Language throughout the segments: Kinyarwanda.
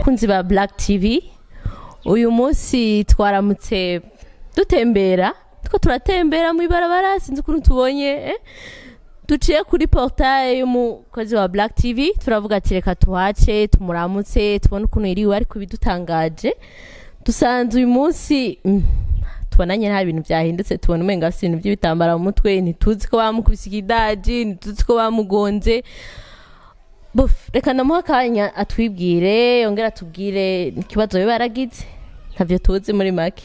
kunzi ba Black TV uyu munsi twaramutse dutembera turatembera mu ibarabara sinzi ukuntu tubonye duciye kuri portail y'umukozi wa Black TV turavuga ati reka tuhace tumuramutse tubone ukuntu iriwe ariko bidutangaje dusanze uyu munsi tubonanye nta bintu byahindutse tubona umenga afite ibintu by'ibitambara mu mutwe ntituzi ko bamukubise ikidaji ntituzi ko bamugonze reka ndamuha akanya atwibwire yongera atubwire ikibazo biba yaragize ntavyo tuzi muri make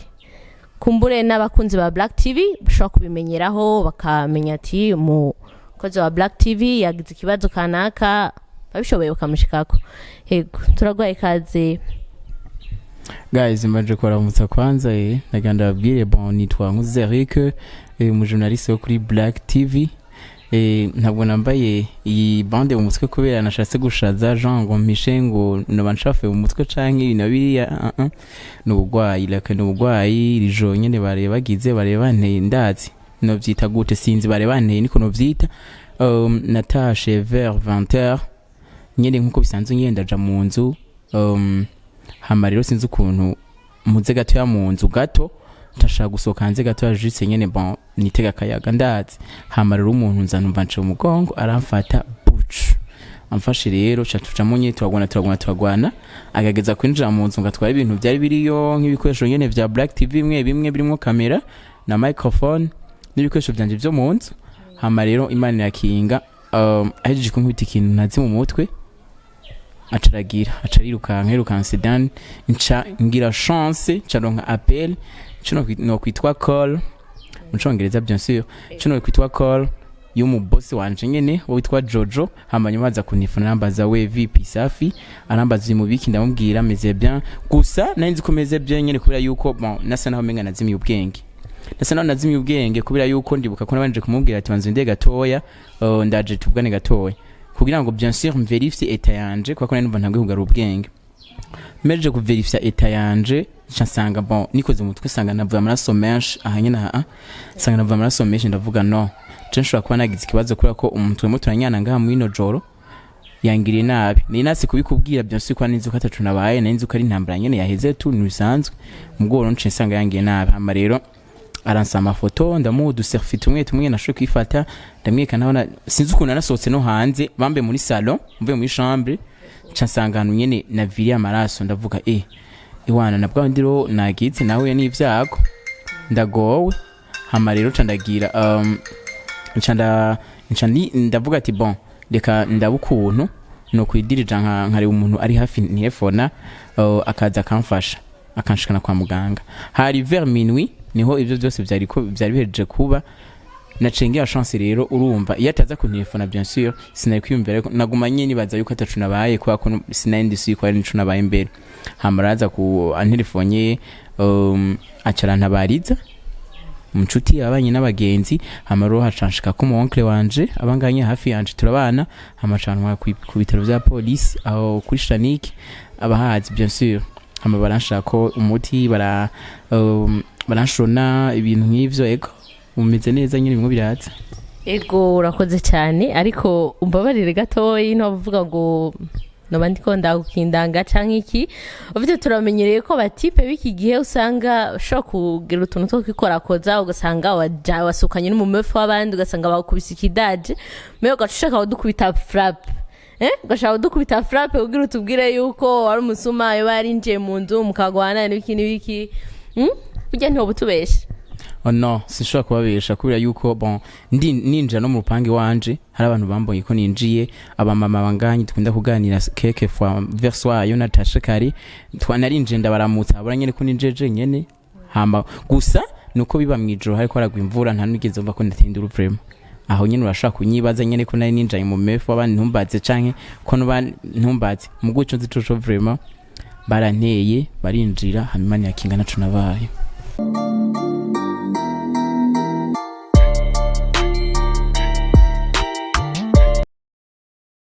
kumbure n'abakunzi ba Black TV bashobora kubimenyeraho bakamenya ati umukozi wa Black TV yagize ikibazo kanaka babishoboye bakamushikako yego turagwaye kaze guys mbaje kuramutsa kwanza naganda babwire bon nitwa Nkuze Eric umujournaliste wo kuri Black TV ntabwo nambaye iyi bande mu mutwe kubera nashatse gushaza Jean ngo mpishe ngo nobanshafe mu mutwe canke ibintu biriya n'ubugwayi laka n'ubugwayi rijo nyene bagize nteye ndazi no vyita gute sinzi nteye niko no vyita natashe vers 20h nyene nkuko bisanzwe ngenda ja mu nzu hama rero sinzi ukuntu muze gato ya mu nzu gato tashaka gusoka hanze gato juste nyene bon nitega kayaga ndazi hama rero umuntu nzanumva nce umugongo aramfata bucu amfashe rero catuca munye turagwana agageza kwinjira mu nzu ngatwara ibintu byari biriyo nk'ibikoresho nyene vya Black TV bimwe birimo kamera na microphone n'ibikoresho byanje byo mu nzu hama rero Imana yakinga ahejeje kunkubita ikintu nazi mu mutwe acariruka sedan ngira chance caronka appel no kwitwa call mucongereza bien sûr no kwitwa call y'umu boss wanje nyene witwa Jojo hamanyuma aza kunifuna nambaza we VP Safi arambaza imubiki ndamubwira meze bien gusa narinzi komeze bien nyene kubera yuko bon nasa naho menga nazimiye ubwenge kubera yuko ndibuka ko nabanje kumubwira ati banze ndega gatoya ndaje tuvugane gatoya kugira ngo bien sûr mverifie eta yanje kwa ko numva ntangwe kugara ubwenge meje ku verifia eta yanje nsanga bon nikoze umutwe sanga navuye amaraso menshi ahanyina sanga navuye amaraso menshi ndavuga no censhura kuba nagize ikibazo kuri ko umutwe muto uranyana ngaha mu ino joro yangiriye nabi ni nasi kubikubwira bien sûr kwa ninzi ko atatu nabaye ninzi ko ari intambara nyene yaheze tu nibisanzwe mugoro nce sanga yangiye nabi hama rero aransa amafoto ndamudu selfie tumwe nashoye kwifata ndamweka nabona sinzi ukuntu nasohotse no hanze bambe muri salon mvuye muri chambre nsanga hanu nyene naviriye amaraso ndavuga iwana nabwo ndiro nagize nawe n'ivyago ndagowe hama rero candagira ndavuga ati bon reka ndabukuntu no kwidirija nkari umuntu ari hafi niyefona akaza akamfasha akanshikana kwa muganga hari vers minuit niho ivyo byose byari bihejeje kuba nacengera chance rero urumva iyo ataza kuntelefona bien sûr sinari kwiyumvira nagumanye nibaza yuko atacu nabaye kwa ko sinandi si ko ari nico nabaye imbere hamaraza ku antelefonye acarana bariza munshuti abanye n'abagenzi hamaro hacanshika ko mu oncle wanje abanganye hafi yanje turabana hamacanwa ku bitaro bya police aho kuri Shanike abahazi bien sûr hama baranshaka ko umuti baranshona ibintu nk'ivyo ego umeze neza nyine bimwe biratse ego urakoze cyane ariko umbabarire gatoyi no bavuga ngo no bandiko ndagukindanga canke iki ufite turamenyereye ko batipe biki gihe usanga sho kugira utuntu two kwikorakoza ugasanga wasukanye n'umumefu w'abandi ugasanga bakubise ikidaje meyo gashaka udukubita frappe gashaka udukubita frappe ugira utubwire yuko wari umusuma yo barinjiye mu nzu mukagwana n'ibiki ujya ntiho butubeshe no sinshobora kubabesha kubera yuko bon ninja no mu rupangi wanje hari abantu bambonye ko ninjiye abamama banganye tukunda kuganira keke fois vers wayo natashe kari twanarinje ndabaramutsa aburanye ko ninjeje nyene hamba gusa nuko biba mwijoro hariko aragwa imvura nta nigeze mva ko ndatinda uruvrema aho nyene urashaka kunyibaza nyene ko nari ninjaye mu mefu abandi ntumbaze canke ko ntumbaze mu guco nzicoco vraiment baranteye barinjira hamimani yakinga naco nabaye